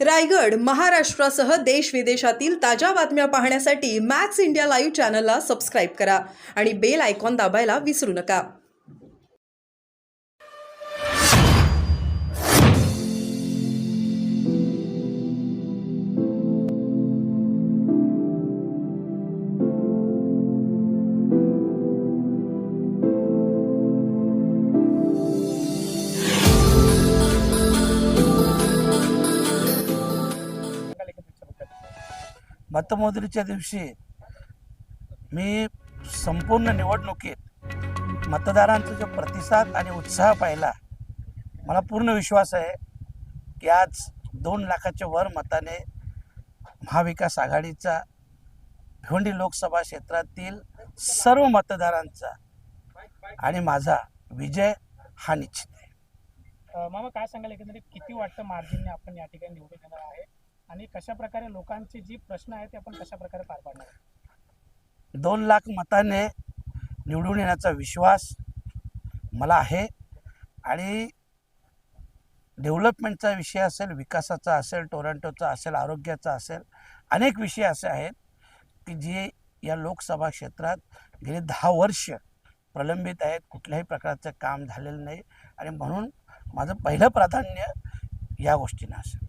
रायगड, महाराष्ट्रासह देश-विदेशातील ताज्या बातम्या पाहण्यासाठी मॅक्स इंडिया लाईव्ह चॅनलला सबस्क्राईब करा आणि बेल आयकॉन दाबायला विसरू नका. मतमोजणीच्या दिवशी मी संपूर्ण निवडणुकीत मतदारांचा जो प्रतिसाद आणि उत्साह पाहिला, मला पूर्ण विश्वास आहे की आज 2 लाखाच्या वर मताने महाविकास आघाडीचा भिवंडी लोकसभा क्षेत्रातील सर्व मतदारांचा आणि माझा विजय हा निश्चित आहे. मामा काय सांगाल, एकंदरीत किती वाटतं मार्जिनने आपण या ठिकाणी निवडून येणार आहे आणि कशा प्रकारे लोकांचे जी प्रश्न आहेत ते आपण कशा प्रकारे पार पाडणार आहे? 2 लाख मताने निवडून येण्याचा विश्वास मला आहे आणि डेव्हलपमेंटचा विषय असेल, विकासाचा असेल, टोरंटोचा असेल, आरोग्याचा असेल, अनेक विषय असे आहेत की जे या लोकसभा क्षेत्रात गेली 10 वर्ष प्रलंबित आहेत. कुठल्याही प्रकारचं काम झालेलं नाही आणि म्हणून माझं पहिलं प्राधान्य या गोष्टींना असेल.